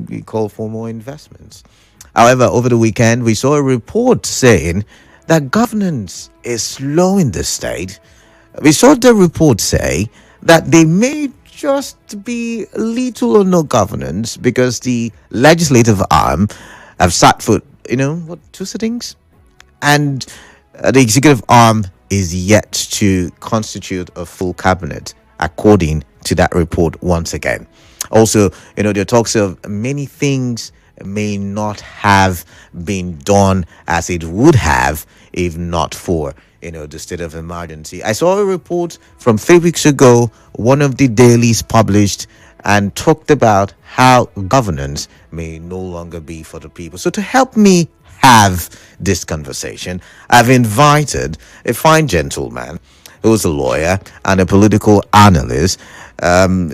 we call for more investments. However, over the weekend, we saw a report saying that governance is slow in the state. We saw the report say that they may just be little or no governance because the legislative arm have sat for, two sittings? And the executive arm is yet to constitute a full cabinet, according to that report once again. Also, there are talks of many things may not have been done as it would have if not for the state of emergency. I saw a report from 3 weeks ago, one of the dailies published, and talked about how governance may no longer be for the people. So to help me have this conversation, I've invited a fine gentleman who's a lawyer and a political analyst.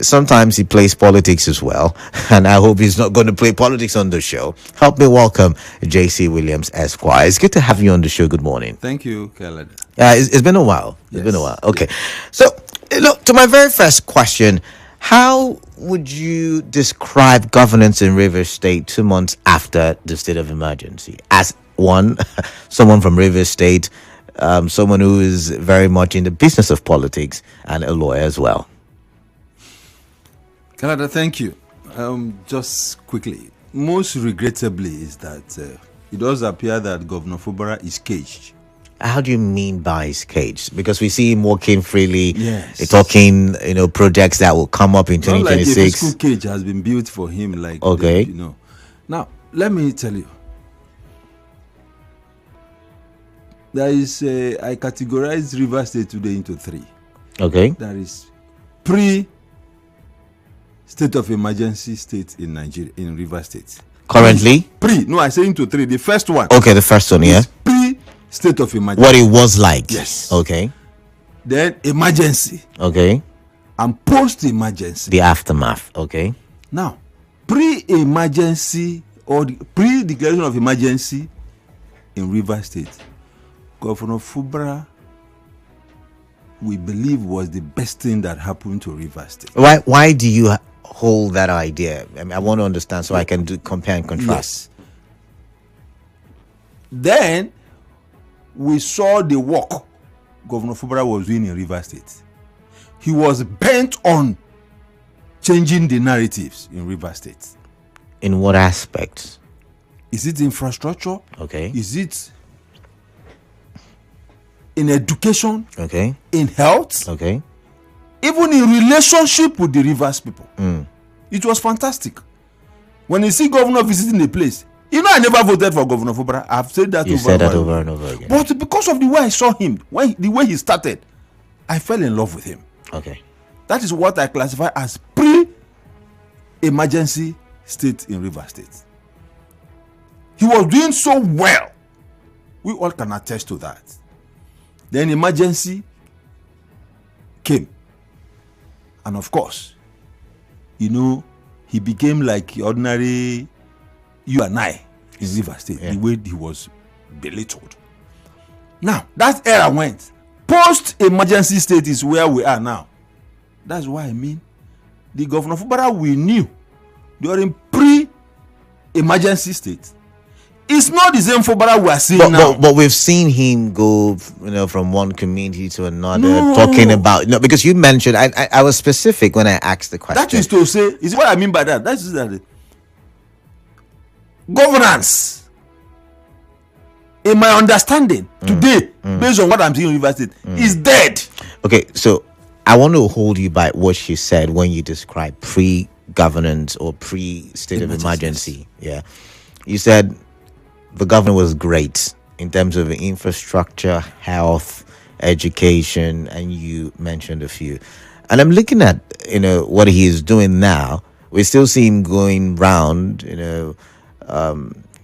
Sometimes he plays politics as well, and I hope he's not going to play politics on the show. Help me welcome J.C. Williams, Esquire. It's good to have you on the show. Good morning. Thank you, Kalada. It's been a while. It's been a while. Okay. So, look, to my very first question, how would you describe governance in Rivers State 2 months after the state of emergency? As someone from Rivers State, someone who is very much in the business of politics, and a lawyer as well. Kalada, thank you. Just quickly, most regrettably is that it does appear that Governor Fubara is caged. How do you mean by his cage? Because we see him walking freely, yes, talking, projects that will come up in 2026. Not like a school cage has been built for him, okay. Now, let me tell you. There is, I categorize Rivers State today into three. Okay. There is pre-state of emergency state in Nigeria, in Rivers State. Currently? I say into three. The first one. Okay, the first one, yeah. State of emergency. What it was like. Yes. Okay. Then emergency. Okay. And post-emergency. The aftermath. Okay. Now, pre-emergency or the pre-declaration of emergency in Rivers State, Governor Fubara, we believe, was the best thing that happened to Rivers State. Why do you hold that idea? I mean, I want to understand so I can compare and contrast. Yes. Then we saw the work Governor Fubara was doing in Rivers State. He was bent on changing the narratives in Rivers State. In what aspects? Is it infrastructure? Okay. Is it in education? Okay. In health? Okay. Even in relationship with the Rivers people. It was fantastic. When you see governor visiting the place, I never voted for Governor Fubara. I've said that over and over again. But because of the way I saw him, the way he started, I fell in love with him. Okay. That is what I classify as pre-emergency state in Rivers State. He was doing so well. We all can attest to that. Then emergency came. And of course, he became like ordinary you and I in Rivers State, the way he was belittled. Now, that era went. Post-emergency state is where we are now. That's why the Governor Fubara we knew during pre-emergency state it's not the same Fubara we are seeing now. But we've seen him go, from one community to another, talking about, because you mentioned, I was specific when I asked the question. That is to say, is what I mean by that. That is that governance, in my understanding today, based on what I'm seeing in Rivers State, is dead. Okay, so I want to hold you by what she said when you describe pre-governance or pre-state of emergency. Yeah, you said the governor was great in terms of infrastructure, health, education, and you mentioned a few. And I'm looking at, what he is doing now. We still see him going round,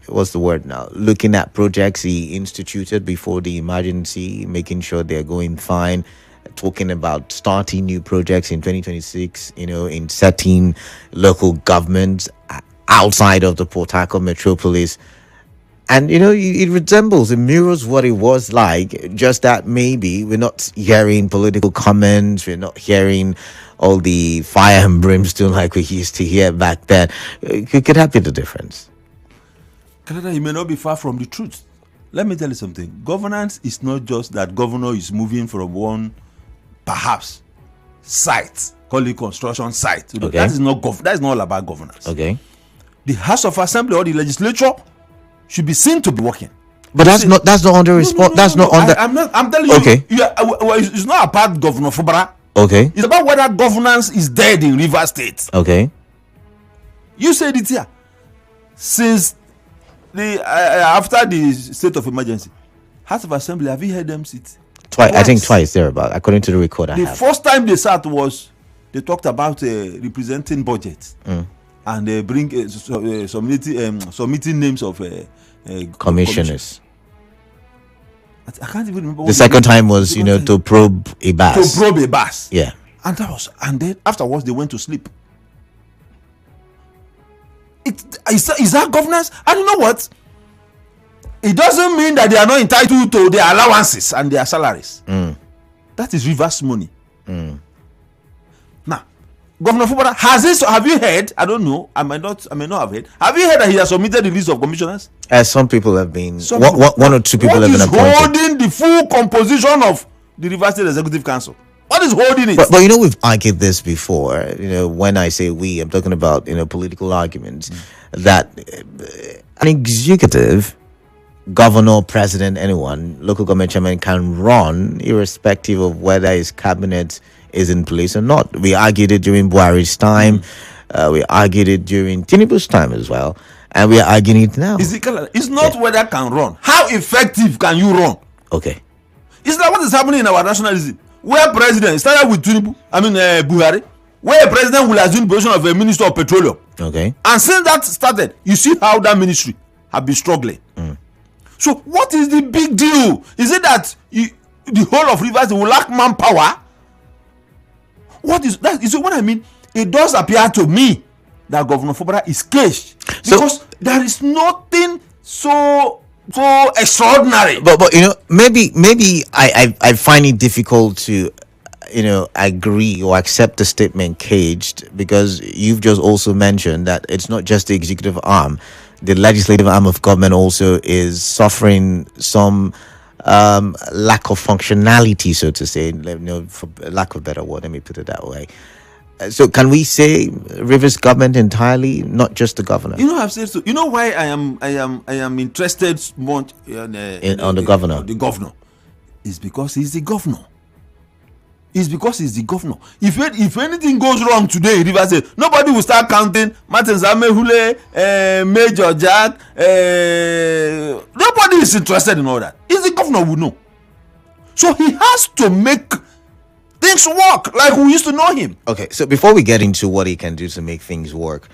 what's the word now? Looking at projects he instituted before the emergency, making sure they're going fine, talking about starting new projects in 2026, in setting local governments outside of the Port Harcourt metropolis. And, it resembles, it mirrors what it was like, just that maybe we're not hearing political comments, we're not hearing all the fire and brimstone like we used to hear back then. Could that be the difference? Canada, you may not be far from the truth. Let me tell you something. Governance is not just that governor is moving from one, perhaps, site, call it construction site. Okay. That is not all about governance. Okay. The House of Assembly or the legislature should be seen to be working. But that's not under response. That's not under. I'm telling you. Okay. It's not about Governor Fubara. Okay. It's about whether governance is dead in River State. Okay. You said it here. Since after the state of emergency, House of Assembly, have you heard them sit? Twice. I think twice thereabout, according to the record I have. The first time they sat was they talked about representing budget and they bring submitting names of commissioners. I can't even remember. The second time was, to probe a bus. To probe a bus. Yeah. And then afterwards they went to sleep. Is that governance? And you know what? It doesn't mean that they are not entitled to their allowances and their salaries. That is reverse money. Now, Governor Fubara, have you heard? I don't know. I may not have heard. Have you heard that he has submitted the list of commissioners? Some people have been. One or two people have been appointed. What is holding the full composition of the River State Executive Council? What is holding it? But we've argued this before. When I say we, I'm talking about political arguments that an executive, governor, president, anyone, local government chairman can run irrespective of whether his cabinet is in place or not. We argued it during Buhari's time. We argued it during Tinubu's time as well, and we are arguing it now. It's not whether can run. How effective can you run? Okay. It's like what is happening in our nationalism. Where president started with Buhari, where a president will assume the position of a minister of petroleum. Okay. And since that started, you see how that ministry have been struggling. So what is the big deal? Is it that the whole of Rivers will lack manpower? What is that? Is it what I mean? It does appear to me that Governor Fubara is caged because there is nothing so extraordinary. But maybe I find it difficult to agree or accept the statement caged, because you've just also mentioned that it's not just the executive arm. The legislative arm of government also is suffering some lack of functionality, so to say, for lack of a better word, let me put it that way. So can we say Rivers government entirely, not just the governor? I've said so. You know why I am interested more on the governor. The governor is because he's the governor. If anything goes wrong today in Rivers State, nobody will start counting Martin Zamehule, Major Jack. Nobody is interested in all that. It's the governor who know. So he has to make things work like we used to know him. Okay, so before we get into what he can do to make things work,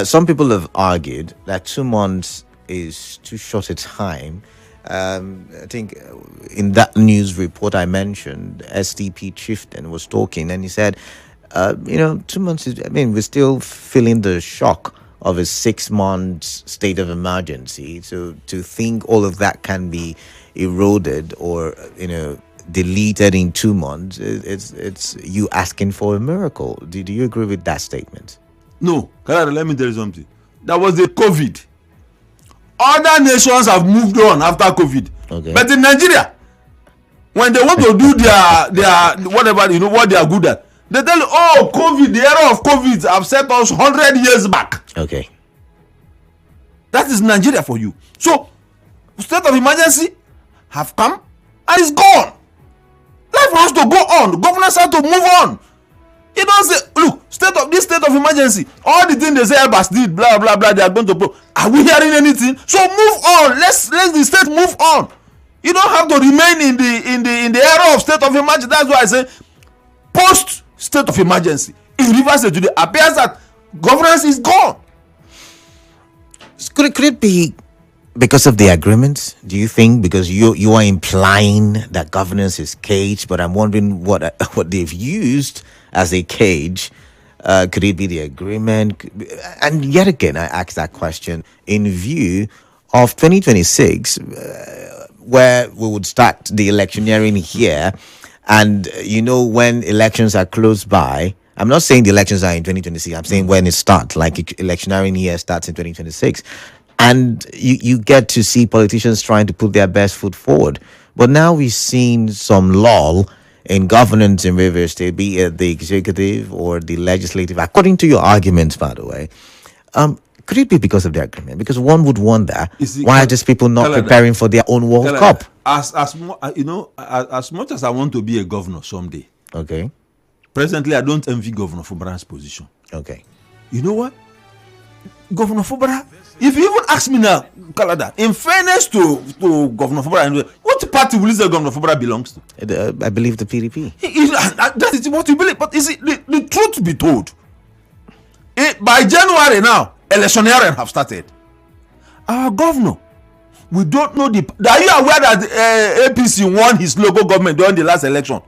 some people have argued that 2 months is too short a time. I think in that news report I mentioned, SDP Chieftain was talking and he said, 2 months is, we're still feeling the shock of a 6 months state of emergency. So to think all of that can be eroded or, deleted in 2 months, it's you asking for a miracle. Do you agree with that statement? No. Let me tell you something. That was the COVID. Other nations have moved on after COVID. Okay. But in Nigeria, when they want to do their whatever, what they are good at, they tell you, COVID, the era of COVID have set us 100 years back. Okay. That is Nigeria for you. So, state of emergency have come and it's gone. Life has to go on. Governors have to move on. You don't say, look, state of emergency, all the things they say Airbus did, blah blah blah, they are going to pro. Are we hearing anything? So move on. Let's the state move on. You don't have to remain in the era of state of emergency. That's why I say post state of emergency in Rivers State today appears that governance is gone. Could it be because of the agreements? Do you think? Because you are implying that governance is caged, but I'm wondering what they've used as a cage. Could it be the agreement? And yet again, I ask that question in view of 2026, where we would start the electioneering here. And when elections are close by I'm not saying the elections are in 2026. I'm saying when it starts, like electionary year starts in 2026. And you get to see politicians trying to put their best foot forward. But now we've seen some lull in governance in Rivers State, be it the executive or the legislative, according to your arguments, by the way. Could it be because of the agreement? Because one would wonder You see, why are these people not Kalada, preparing for their own World Kalada, Cup? as much as I want to be a governor someday, Okay. presently I don't envy Governor Fubara's position. Okay. You know what? Governor Fubara, if you even ask me now, Kalada, in fairness to Governor Fubara, what party will the Governor Fubara belongs to? I believe the PDP. That is what you believe. But is it the truth be told? By January now, electioneering have started. Our governor, we don't know are you aware that APC won his local government during the last election?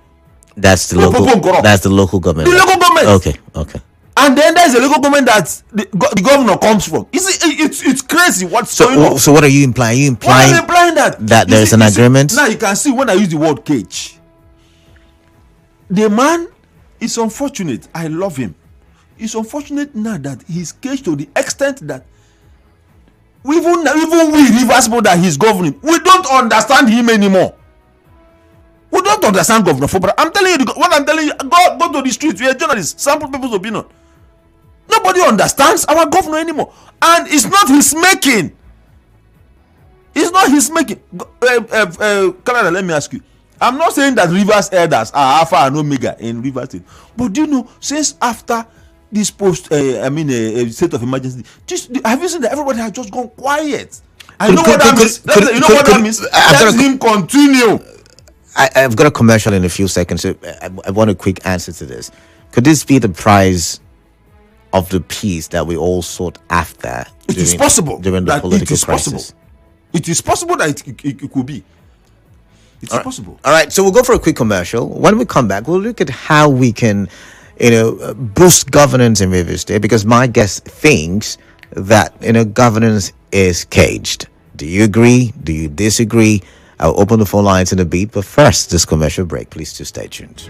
That's the local. That's the local government. The local government. Okay. And then there's a local government that the governor comes from. It's crazy what's going on. So what are you implying? Are you implying that there's an agreement? Now you can see when I use the word cage. The man is unfortunate. I love him. It's unfortunate now that he's caged to the extent that even we Rivers people that he's governing, we don't understand him anymore. We don't understand Governor Fubara. I'm telling you what I'm telling you. Go to the streets. We are journalists. Sample people's opinion. Nobody understands our governor anymore, and it's not his making. It's not his making. Canada, let me ask you. I'm not saying that Rivers elders are Alpha and Omega in Rivers State, but do you know since after this state of emergency, have you seen that everybody has just gone quiet? I know what that means. You know what that means. Let him continue. I've got a commercial in a few seconds. So I want a quick answer to this. Could this be the price of the peace that we all sought after? It is possible during the political crisis. It is possible that it could be. It's possible. All right. So we'll go for a quick commercial. When we come back, we'll look at how we can, boost governance in Rivers State. Because my guest thinks that governance is caged. Do you agree? Do you disagree? I'll open the phone lines in a beat. But first, this commercial break. Please do stay tuned.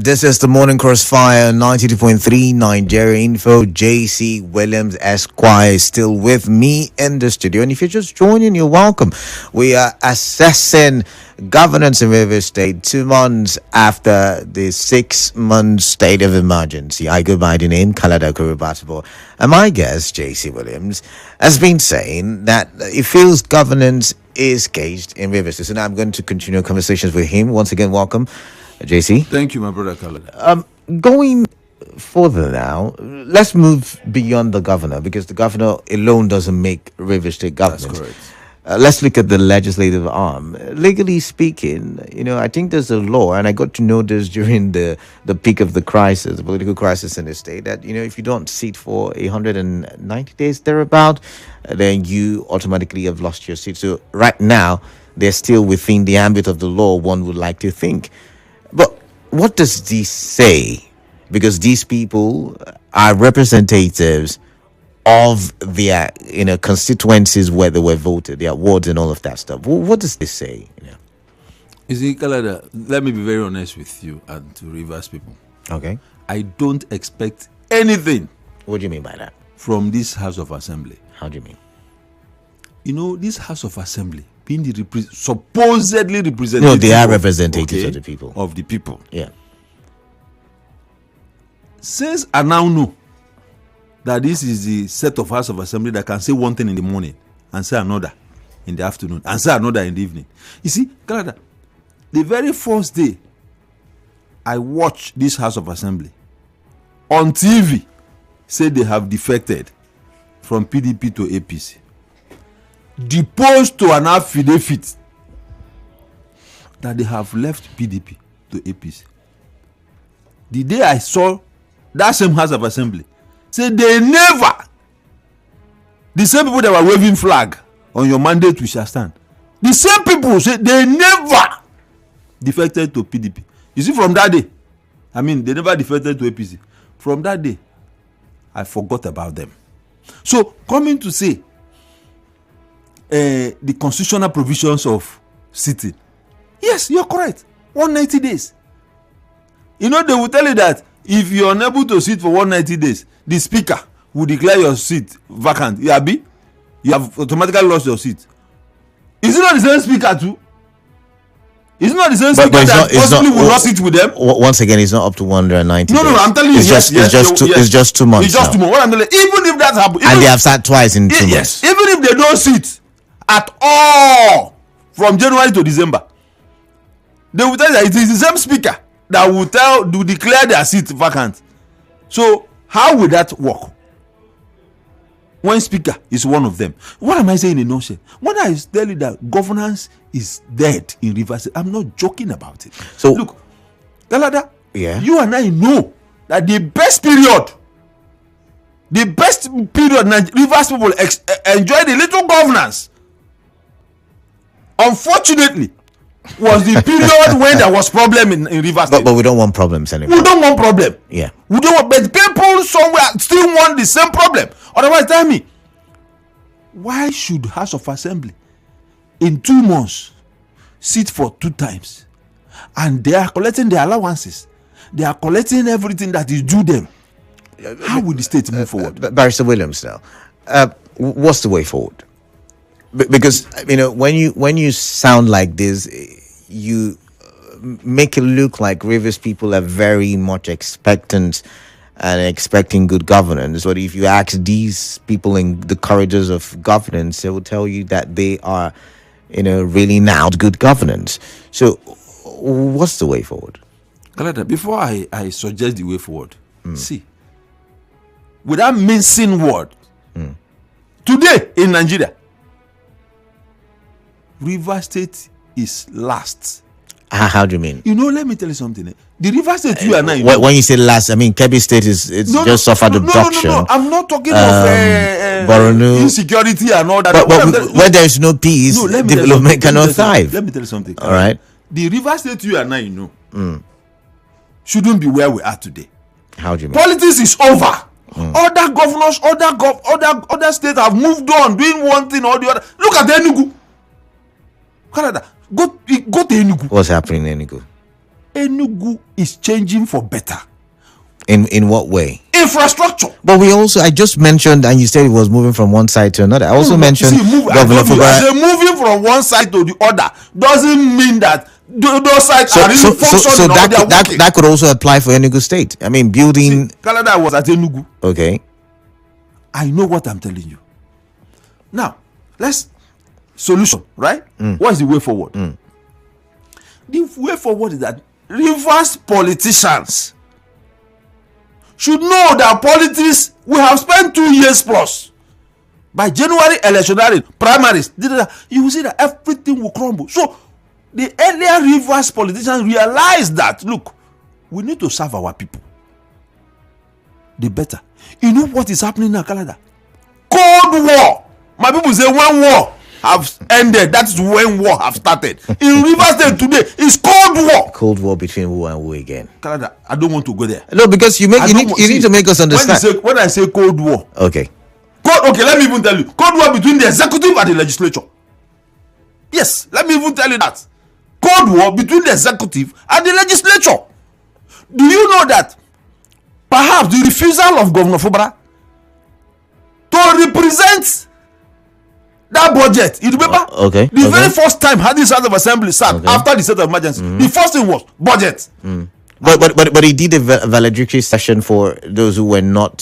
This is the Morning Crossfire 92.3 Nigeria Info. JC Williams Esquire is still with me in the studio. And if you're just joining, you're welcome. We are assessing governance in Rivers State 2 months after the 6-month state of emergency. I go by the name Kaladakoru Batubo. And my guest, JC Williams, has been saying that he feels governance is caged in Rivers State. So now I'm going to continue conversations with him. Once again, welcome. JC. Thank you, my brother Kalada. Going further now, let's move beyond the governor because the governor alone doesn't make River State governance. That's correct. Let's look at the legislative arm. Legally speaking, I think there's a law, and I got to know this during the peak of the crisis, the political crisis in the state, that, if you don't sit for 190 days thereabout, then you automatically have lost your seat. So right now, they're still within the ambit of the law, one would like to think. But what does this say? Because these people are representatives of their constituencies where they were voted, their wards and all of that stuff. What does this say? You see, Kalada, let me be very honest with you and to Rivers people. Okay. I don't expect anything. What do you mean by that? From this House of Assembly. How do you mean? This House of Assembly being the supposedly representative. No, they are representatives of the people. Of the people. Yeah. Since I now know that this is the set of House of Assembly that can say one thing in the morning and say another in the afternoon and say another in the evening. You see, Canada, the very first day I watched this House of Assembly on TV, say they have defected from PDP to APC. Deposed to an affidavit that they have left PDP to APC. The day I saw that same House of Assembly, say they never, the same people that were waving flag on your mandate we shall stand, the same people say they never defected to PDP. You see, from that day, they never defected to APC. From that day, I forgot about them. So coming to say the constitutional provisions of sitting, yes, you're correct. 190 days. They will tell you that if you're unable to sit for 190 days, the speaker will declare your seat vacant. You have automatically lost your seat. Is it not the same speaker too? Is it not the same speaker that possibly will not sit with them? Once again, it's not up to 190 days. No, I'm telling you, it's just 2 months. It's just 2 months. What I'm telling you, even if that happens, and they have sat twice in 2 months. Yes, even if they don't sit at all from January to December, they will tell you that it is the same speaker that will declare their seat vacant. So how will that work? One speaker is one of them. What am I saying in a nutshell? When I tell you that governance is dead in Rivers, I'm not joking about it. So look, Kalada, you and I know that the best period Rivers people enjoy the little governance, unfortunately, was the period when there was problem in Rivers State. But we don't want problems anymore. We don't want problem. Yeah. We don't want, but people somewhere still want the same problem. Otherwise, tell me, why should House of Assembly in 2 months sit for 2 times and they are collecting their allowances, they are collecting everything that is due them? How will the state move forward? Barrister Williams now, what's the way forward? Because when you sound like this, you make it look like Rivers people are very much expectant and expecting good governance. But if you ask these people in the corridors of governance, they will tell you that they are, really now good governance. So, what's the way forward? Kalada, before I suggest the way forward, see, without mincing word, today in Nigeria, Rivers State is last. How do you mean? Let me tell you something. The Rivers State you and I. When you say last, Kebbi State just suffered abduction. No. I'm not talking of insecurity and all that. But where there is no peace, development cannot thrive. Let me tell you something. All right. The Rivers State you and I shouldn't be where we are today. How do you mean? Politics is over. Other governors, other states have moved on, doing one thing or the other. Look at Enugu. Canada, go to Enugu. What's happening in Enugu? Enugu is changing for better. In what way? Infrastructure. But I just mentioned, and you said it was moving from one side to another. I also mentioned Governor Fubara. Moving from one side to the other doesn't mean that those sides are really functioning. So that could also apply for Enugu State. I mean, building. Kalada was at Enugu. Okay. I know what I'm telling you. Now, solution, right? What is the way forward? The way forward is that Rivers politicians should know that politics, we have spent 2 years plus. By January electionary, primaries, you will see that everything will crumble. So the earlier Rivers politicians realized that, look, we need to serve our people. The better. You know what is happening now, Canada? Cold War. My people say when war have ended, that is when war have started. In Rivers State today, it's Cold War. Cold War between who and who again? Canada, I don't want to go there. No, because you need to make us understand. When I say Cold War, okay, let me even tell you, Cold War between the executive and the legislature. Yes, let me even tell you that. Cold War between the executive and the legislature. Do you know that perhaps the refusal of Governor Fubara to represent that budget, you remember? The very first time had this House of Assembly sat after the state of emergency, the first thing was budget. But he did a valedictory session for those who were not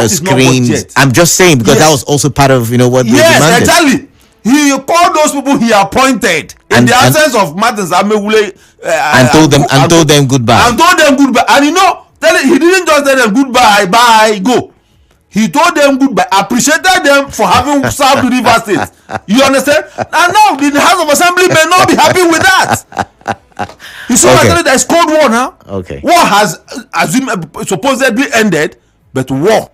screened. I'm just saying because that was also part of what they demanded. Exactly. He called those people he appointed in the absence of Martins Amewule and told them goodbye. And he didn't just tell them goodbye, bye, go. He told them goodbye, appreciated them for having served Rivers State. You understand? And now the House of Assembly may not be happy with that. You see what there is Cold War now? Okay. War has supposedly ended, but war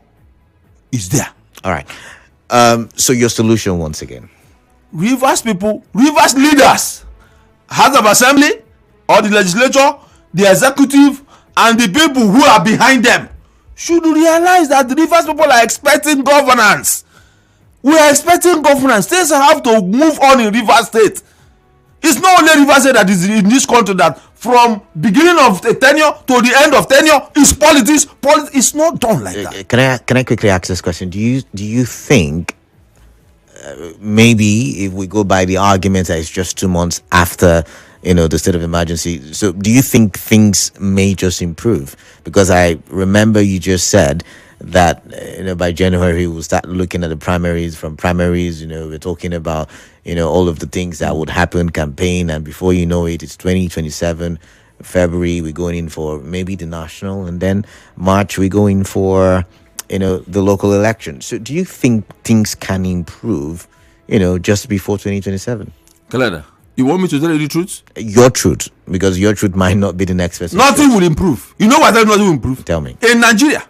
is there. All right. So your solution once again. Rivers people, Rivers leaders, House of Assembly, or the legislature, the executive, and the people who are behind them should realize that the Rivers people are expecting governance. We are expecting governance. States have to move on in Rivers State. It's not only Rivers State that is in this country that from beginning of the tenure to the end of tenure is politics. Politics is not done like that. Can I quickly ask this question? Do you think maybe if we go by the argument that it's just 2 months after the state of emergency, so do you think things may just improve? Because I remember you just said that by January we'll start looking at the primaries. From primaries, we're talking about all of the things that would happen, campaign, and before you know it, it's 2027. February we're going in for maybe the national, and then March we're going for the local election. So do you think things can improve just before 2027? Kalada, you want me to tell you the truth? Your truth, because your truth might not be the next person. Nothing will improve. You know what I will improve? Tell me. In Nigeria,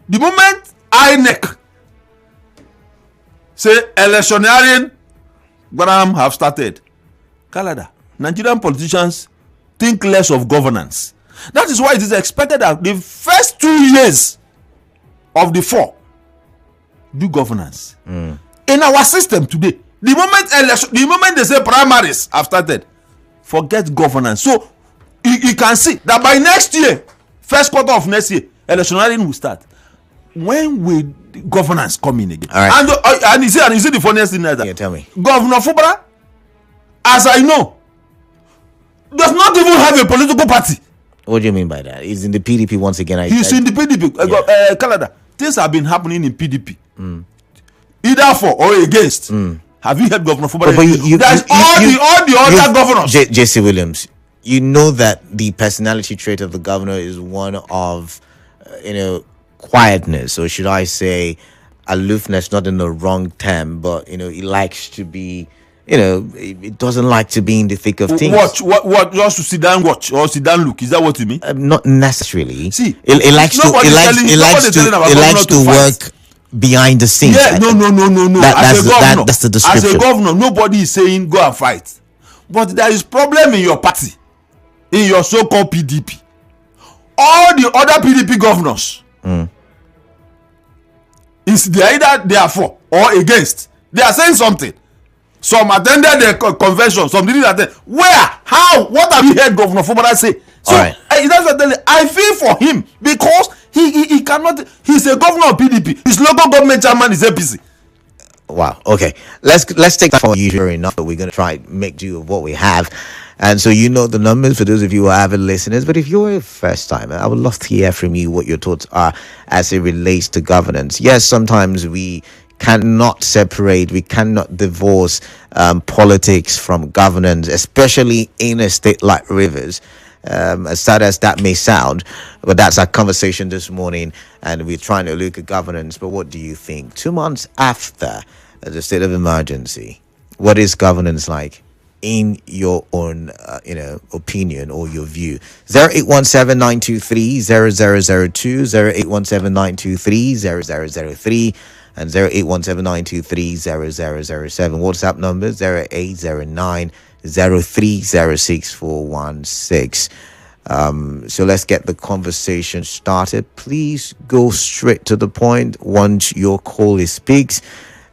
the moment INEC say electioneering program have started, Kalada, Nigerian politicians think less of governance. That is why it is expected that the first 2 years of the 4 do governance. In our system today, the moment they say primaries have started, forget governance. So you can see that by next year, first quarter of next year, electioneering will start. When will governance come in again? All right. And you see the funniest thing is that tell me. Governor Fubara, as I know, does not even have a political party. What do you mean by that? He's in the PDP once again. He's in the PDP. Canada. Things have been happening in PDP. Either for or against. Have you heard Governor Fubara? All the other governors. J.C. Williams, you know that the personality trait of the governor is one of, quietness, or should I say, aloofness, not in the wrong term, but, he likes to be, it doesn't like to be in the thick of things. What? Just to sit down watch or sit down look? Is that what you mean? Not necessarily. See, it likes to work behind the scenes. Yeah, no. That's the description. As a governor, nobody is saying go and fight, but there is problem in your party, in your so-called PDP. All the other PDP governors, is they either they are for or against. They are saying something. Some attended the convention, some didn't attend. Where? How? What have you heard Governor Fubara say? So All right. that's what I'm telling you. I feel for him because he cannot. He's a governor of PDP. His local government chairman is APC. Wow. Okay. Let's take that for usual enough, but we're gonna try and make do of what we have. And so you know the numbers for those of you who are avid listeners. But if you're a first timer, I would love to hear from you what your thoughts are as it relates to governance. Yes, sometimes we cannot separate, we cannot divorce politics from governance, especially in a state like Rivers. As sad as that may sound, but that's our conversation this morning, and we're trying to look at governance. But what do you think? 2 months after the state of emergency, what is governance like in your own, opinion or your view? 0817-923-0002, 0817-923-0003, and 0817-923-0007. WhatsApp number 0809 0306 so let's get the conversation started. Please go straight to the point once your call is speaks,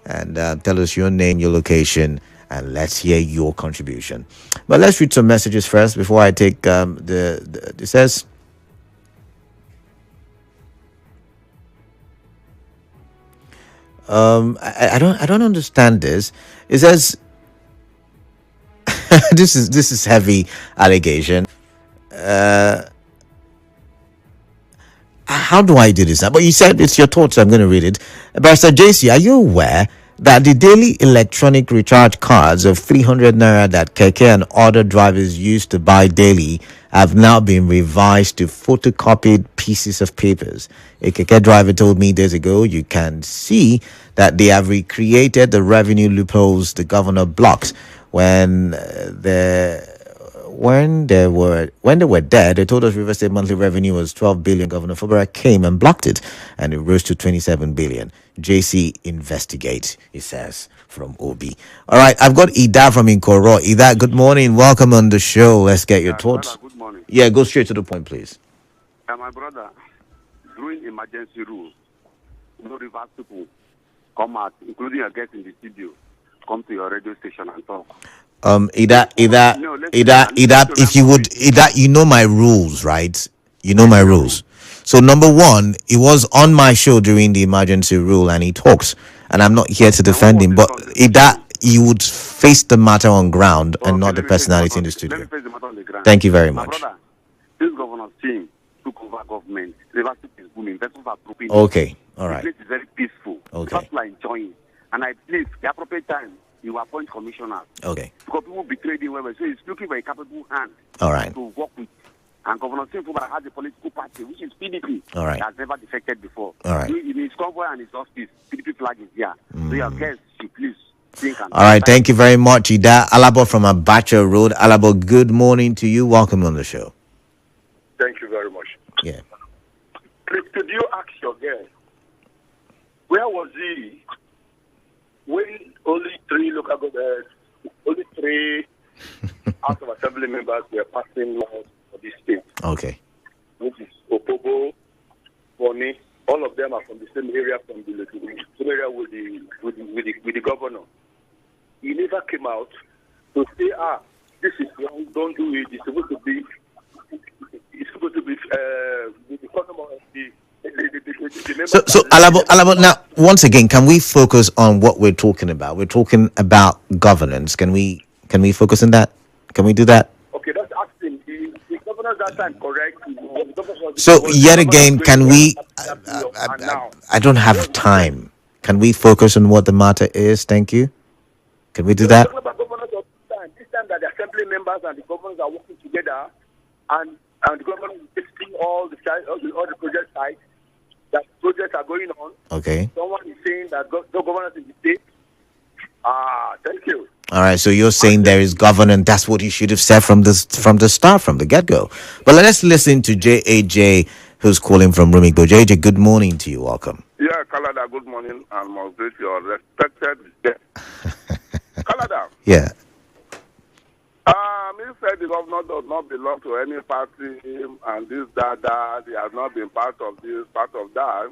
and tell us your name, your location, and let's hear your contribution. But let's read some messages first before I take it says I don't understand this. It says this is heavy allegation. How do I do this? But you said it's your thoughts, so I'm going to read it. Barrister JC, are you aware that the daily electronic recharge cards of 300 naira that Keke and other drivers used to buy daily have now been revised to photocopied pieces of papers? A Keke driver told me days ago. You can see that they have recreated the revenue loopholes the governor blocks. When they were there, they told us River State monthly revenue was 12 billion. Governor Fubara came and blocked it, and it rose to 27 billion. JC investigate, he says from OB. All right, I've got Ida from Inkoro. Ida, good morning. Welcome on the show. Let's get your thoughts. Good morning. Yeah, go straight to the point, please. My brother, during emergency rules, no reverse people come out, including a guest in the studio, come to your radio station and talk. Ida, if you would, Ida, you know my rules, right? You know my rules. So number one, it was on my show during the emergency rule, and he talks, and I'm not here to defend him, but Ida, you would face the matter on ground and not the personality in the studio. Let me face the matter on the ground. Thank you very much. My brother, this governor's team took over government. River State is booming. Investors are dropping. Okay, all right. The place is very peaceful. Okay. People are enjoying. And I believe the appropriate time, you appoint commissioners. Okay. Because people be trading well. So he's looking for a capable hand All right. to work with. And Governor Simfuma has a political party, which is PDP. All right. That has never defected before. All right. In his convoy and his office, PDP flag is here. So your guests should please think and All right, thank you very much, Ida. Alabo from Abacha Road. Alabo, good morning to you. Welcome on the show. Thank you very much. Yeah. Please, could you ask your guest, where was he when only three House of Assembly members were passing laws for this state? Okay. Which is Opobo, Boni, all of them are from the same area, with the governor. He never came out to say, this is wrong, don't do it. It's supposed to be the customer of the So Alabo, now once again, can we focus on what we're talking about? We're talking about governance. Can we focus on that? Can we do that? Okay, that's asking. The governor that time correct. So yet again, can we? I don't have time. Can we focus on what the matter is? Thank you. Can we do that? This time that the assembly members and the governors are working together, and the government is visiting all the project sites. That projects are going on. Okay. Someone is saying that no governance in the state. Thank you. All right. So you're saying there is governance. That's what you should have said from the start, from the get-go. But let's listen to JAJ, who's calling from Rumigbo. JJ, good morning to you. Welcome. Yeah, Kalada, good morning, and most great your respected guest. Kalada. Yeah. He said the governor does not belong to any party, and this, that, he has not been part of this, part of that.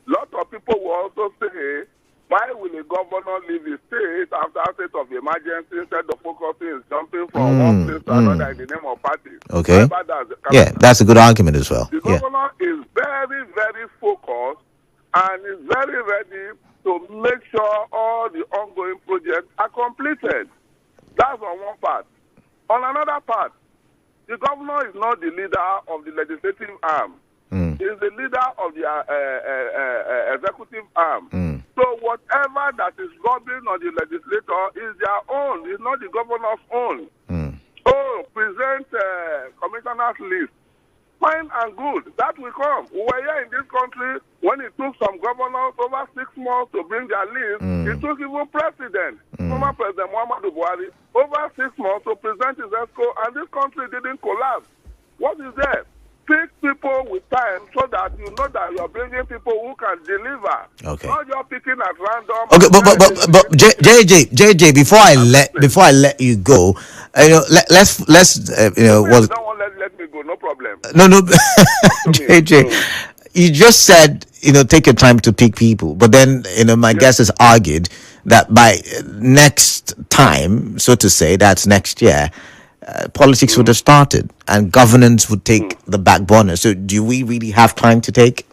Lot of people will also say Why will a governor leave the state after a state of emergency instead of focusing jumping from one place to another in the name of party? Okay. That's Yeah, that's a good argument as well. the Yeah. governor is very, very focused and is very ready to make sure all the ongoing projects are completed. That's on one part. On another part, the governor is not the leader of the legislative arm. He is the leader of the executive arm. So whatever that is governing on the legislator is their own. It's not the governor's own. Oh, present commissioner's list. Fine and good. That will come. We were here in this country when it took some governors over 6 months to bring their list. It took even president, former President Muhammadu Buhari, over 6 months to present his ESCO, and this country didn't collapse. What is there? Pick people with time so that you know that you are bringing people who can deliver. Okay. Not just picking at random. Okay, but JJ, before I let you go, let's You don't want to let me go, no problem. no to me. JJ, you just said take your time to pick people, but then my guest has argued that by next time, so to say, that's next year, politics would have started and governance would take the back burner. So do we really have time to take?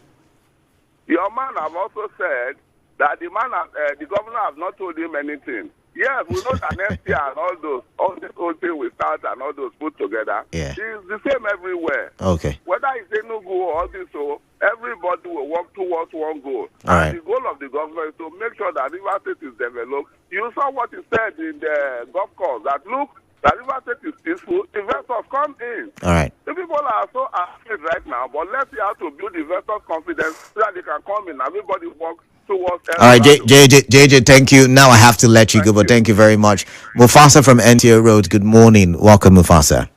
Your man have also said that the governor has not told him anything. Yes, we know that next year and all this whole thing will start and all those put together. Yeah. It's the same everywhere. Okay. Whether it's Enugu or this, so everybody will work towards one goal. All right. And the goal of the government is to make sure that River State is developed. You saw what he said in the golf course, that look, that River State is peaceful, investors come in. All right. The people are so afraid right now, but let's see how to build investors' confidence so that they can come in. Everybody work towards. All right, JJ, thank you. Now I have to let you go, but thank you very much. Mufasa from NTO Road, good morning. Welcome, Mufasa.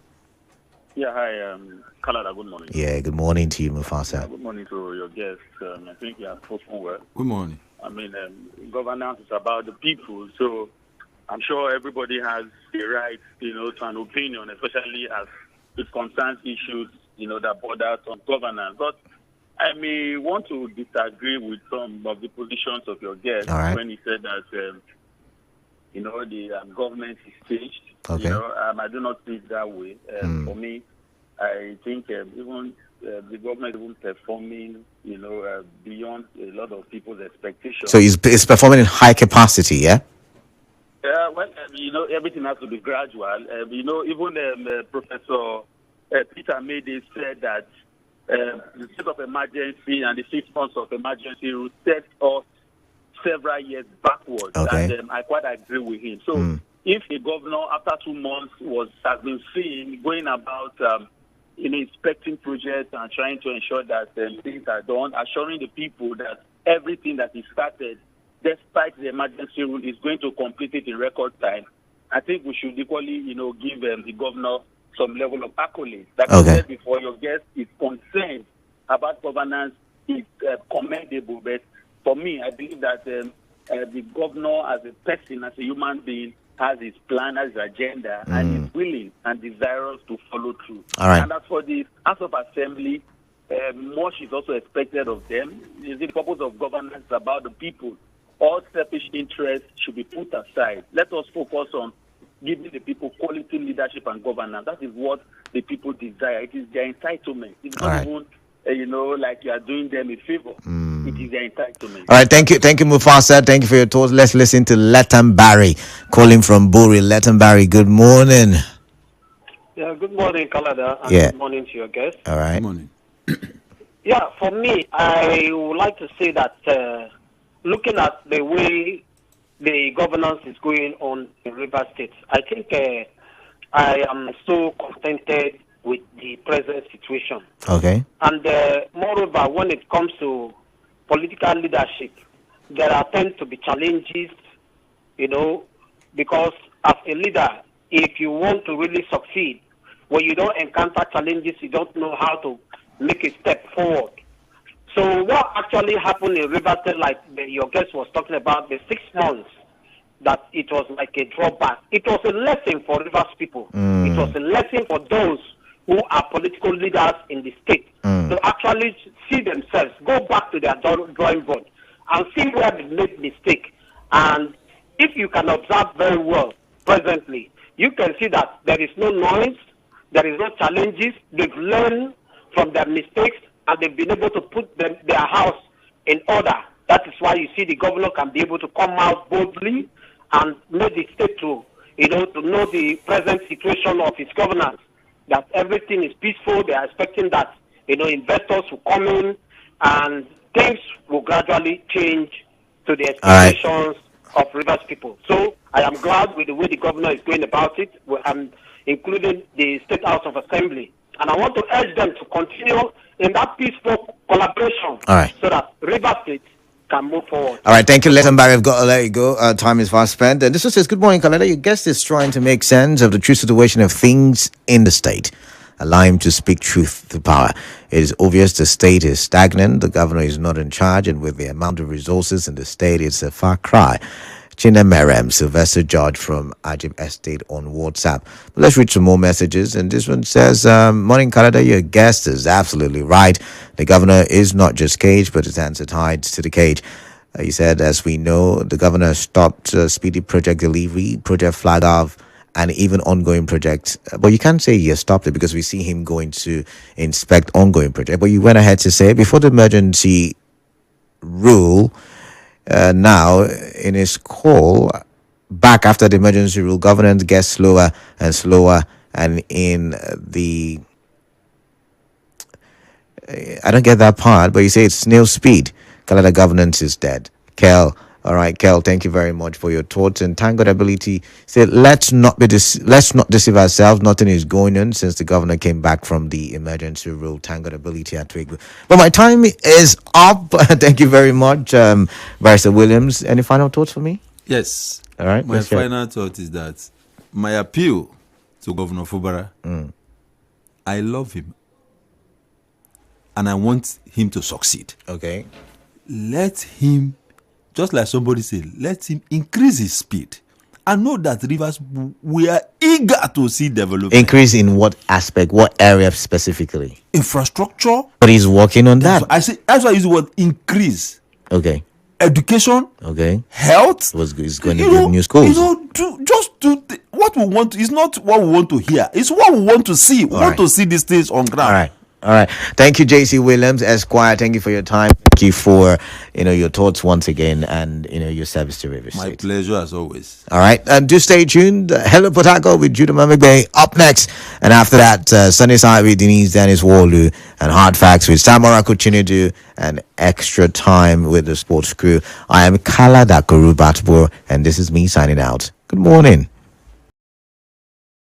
Yeah, hi, Kalada, good morning. Yeah, good morning to you, Mufasa. Good morning to your guests. I think you have spoken well. Good morning. I mean, governance is about the people, so I'm sure everybody has the right, to an opinion, especially as it concerns issues, that border on governance. But I may want to disagree with some of the positions of your guest when he said that, the government is staged. Okay. I do not see it that way. For me, I think even the government is even performing, beyond a lot of people's expectations. So it's performing in high capacity, yeah? Well, everything has to be gradual. Even Professor Peter Mayday said that the state of emergency and the 6 months of emergency will set us several years backwards. Okay. And I quite agree with him. So if a governor, after 2 months, has been seen going about inspecting projects and trying to ensure that things are done, assuring the people that everything that is started, despite the emergency rule, is going to complete it in record time, I think we should equally, give the governor some level of accolade. Like I said before, your guest is concerned about governance is commendable, but for me, I believe that the governor as a person, as a human being, has his plan, has his agenda, and is willing and desirous to follow through. All right. And as for the House of Assembly, much is also expected of them. The purpose of governance is about the people. All selfish interests should be put aside. Let us focus on giving the people quality leadership and governance. That is what the people desire. It is their entitlement. It's not even, like you are doing them a favor. It is their entitlement. All right, thank you, Mufasa. Thank you for your thoughts. Let's listen to Letan Barry, calling from Buri. Letan Barry, good morning. Yeah, good morning, Kalada, and good morning to your guest. All right. Good morning. Yeah, for me, I would like to say that looking at the way the governance is going on in River State, I think I am so contented with the present situation. Okay. And moreover, when it comes to political leadership, there are tend to be challenges, because as a leader, if you want to really succeed, when you don't encounter challenges, you don't know how to make a step forward. So what actually happened in River State, like your guest was talking about, the 6 months, that it was like a drawback. It was a lesson for Rivers people. It was a lesson for those who are political leaders in the state to actually see themselves, go back to their drawing board and see where they made mistake. And if you can observe very well presently, you can see that there is no noise, there is no challenges. They've learned from their mistakes and they've been able to put their house in order. That is why you see the governor can be able to come out boldly and make the state to know the present situation of his governance, that everything is peaceful. They are expecting that, investors will come in and things will gradually change to the expectations of Rivers people. So I am glad with the way the governor is going about it, including the State House of Assembly. And I want to urge them to continue in that peaceful collaboration so that Rivers State can move forward. All right, thank you, Letenberg. I've got to let you go. Time is fast spent. And this one says, good morning, Kalada. Your guest is trying to make sense of the true situation of things in the state. Allow him to speak truth to power. It is obvious the state is stagnant. The governor is not in charge. And with the amount of resources in the state, it's a far cry. Chinemerem, Sylvester George from Ajib Estate on WhatsApp. But let's read some more messages. And this one says, morning, Kalada. Your guest is absolutely right. The governor is not just caged, but his hands are tied to the cage. He said, as we know, the governor stopped speedy project delivery, project flag off, and even ongoing projects. But you can't say he has stopped it because we see him going to inspect ongoing projects. But you went ahead to say, before the emergency rule, now in his call back after the emergency rule, governance gets slower and slower, and in the I don't get that part, but you say it's snail speed. Canada governance is dead. Kel, all right, Kel, thank you very much for your thoughts. And thank God ability said, let's not deceive ourselves. Nothing is going on since the governor came back from the emergency rule. Thank God ability at Twiggle. But my time is up. Thank you very much, Barrister Williams. Any final thoughts for me? Yes. All right. My final thought is that my appeal to Governor Fubara, I love him and I want him to succeed. Okay. Let him, just like somebody said, let him increase his speed. I know that Rivers, we are eager to see development. Increase in what aspect, what area specifically? Infrastructure. But he's working on that. That's why I use the word increase. Okay. Education. Okay. Health. He's going to build new schools. What we want is not what we want to hear. It's what we want to see. We want to see these things on ground. All right. Thank you, JC Williams, Esquire. Thank you for your time. Thank you for your thoughts once again, and your service to Rivers State. My pleasure as always. All right, and do stay tuned. Hello Potako with Judah Mamigbe up next, and after that, Sunny Side with Denise Dennis Walu, and Hard Facts with Samara Kuchinedu, and Extra Time with the Sports Crew. I am Kaladakoru Batubo, and this is me signing out. Good morning.